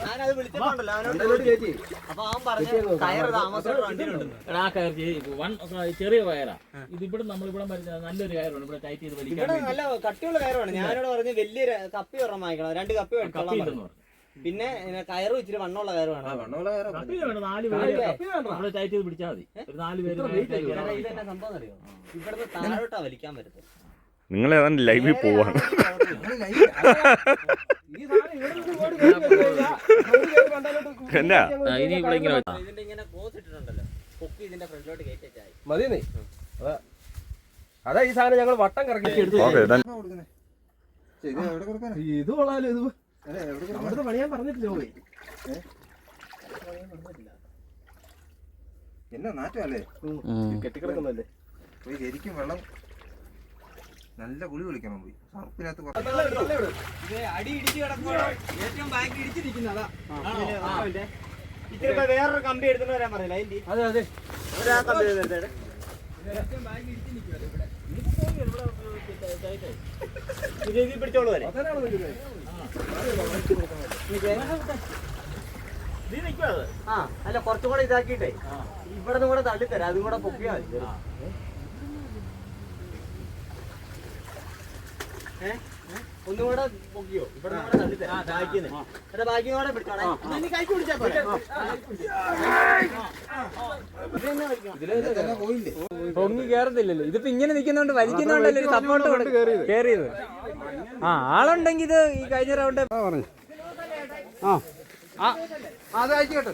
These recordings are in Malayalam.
ഞാനത് വിളിച്ചിട്ടുണ്ടല്ലോ അവനോട്. അപ്പൊ അവൻ പറഞ്ഞു കയറ് താമസം ആ കയർ ചെറിയ കയറാ. ഇതിവിടെ നമ്മളിവിടെ നല്ലൊരു കയറാണ് ഇവിടെ ടൈറ്റ് ചെയ്ത് വലിക്കാൻ. നല്ല കട്ടിയുള്ള കയറാണ്. ഞാനോട് പറഞ്ഞു വലിയൊരു കപ്പി ഒരെണ്ണം വാങ്ങിക്കണം, 2 കപ്പി വെക്കണം. പിന്നെ കയറ് ഇച്ചിരി വണ്ണമുള്ള കയറ് വേണം. 4 പേര് ടൈറ്റ് ചെയ്ത് പിടിച്ചാൽ മതി. 4 പേര്. ഇതെന്നെ സംഭവം അറിയോ, ഇവിടുന്ന് താഴോട്ടാ വലിക്കാൻ പറ്റത്ത്. നിങ്ങൾ ഏതാണ്ട് ലൈവിൽ പോവാണ്. ഇതിന്റെ ഇങ്ങനെ ക്ലോസ് ഇട്ടിട്ടുണ്ടല്ലോ, പൊക്കി ഇതിന്റെ ഫ്രണ്ടിലോട്ട് കയറ്റായി മതി. അതാ ഈ സാധനം ഞങ്ങൾ വട്ടം കറക്കി ഇത് കൊള്ളാലോ. ഇത് അവിടുത്തെ പണിയാൻ പറഞ്ഞിട്ടില്ല. എന്നാ നാറ്റല്ലേ കെട്ടിക്കിടക്കുന്നല്ലേ. ശരിക്കും വെള്ളം നല്ല കുളി വിളിക്കണം. പോയി സർപ്പിനകത്ത് അടി ഇടിച്ച് കിടക്കുമ്പോൾ ഏറ്റവും ബാക്കി ഇടിച്ചിരിക്കുന്നതാ. ഇച്ചിരി വേറൊരു കമ്പി എടുത്തിട്ട് വരാൻ പറഞ്ഞില്ല അതിന്റെ. അതെ അതെ, ഒരാ കമ്പി പിടിച്ചോളൂ വരെ. ആ അല്ല, കുറച്ചും കൂടെ ഇതാക്കിട്ടെ ഇവിടെ നിന്ന് കൂടെ തള്ളിത്തരാം, അതും കൂടെ പൊക്കിയാ മതി. ഒന്നുകൂടെ പൊക്കിയോ, ഇവിടെ നിന്ന് കൂടെ തള്ളിത്തരാം. ബാക്കി കൂടെ പിടിച്ചോളെ, കഴിച്ചു പിടിച്ചാ പോലെ. പോയില്ലേ പൊങ്ങി കേറത്തില്ലല്ലോ. ഇതിപ്പോ ഇങ്ങനെ നിൽക്കുന്നോണ്ട് വലിക്കുന്നോണ്ടല്ലേ ഒരു സപ്പോർട്ട് കേറിയത്. ആ ആളുണ്ടെങ്കിൽ ഇത് ഈ കഴിഞ്ഞ റൗണ്ട് പറഞ്ഞു. അത് അയച്ചു കേട്ടോ,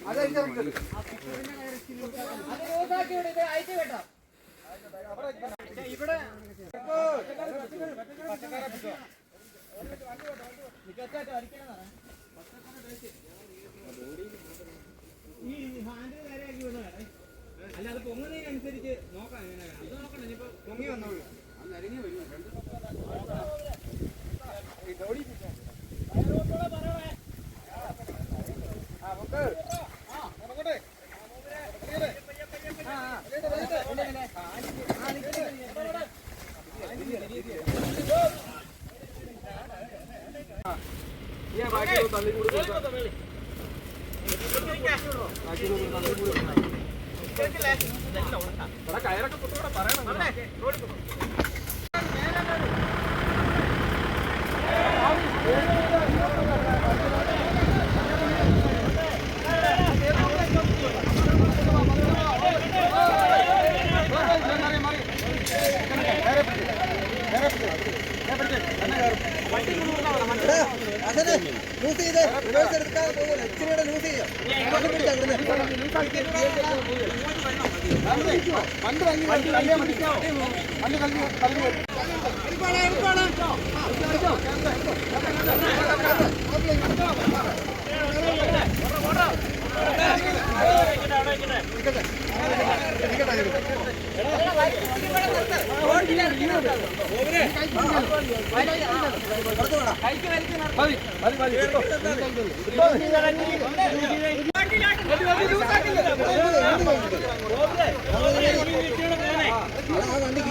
അത് അയച്ചു. ഇവിടെ ഈ ഹാൻഡിൽ നേരെയാക്കി വന്നതാണ്. അല്ല, അത് പൊങ്ങുന്നതിനനുസരിച്ച് നോക്കാം. ഇത് നോക്കണം, ഇനിയിപ്പോ പൊങ്ങി വന്നോളൂ. കയറൊക്കെ കുട്ടിയോടെ പറയണം. ലൂസ് ചെയ്ത് റിവേഴ്സ് എടുക്കാൻ ഇച്ചിരിയുടെ ലൂസ് ചെയ്യാം. വണ്ടി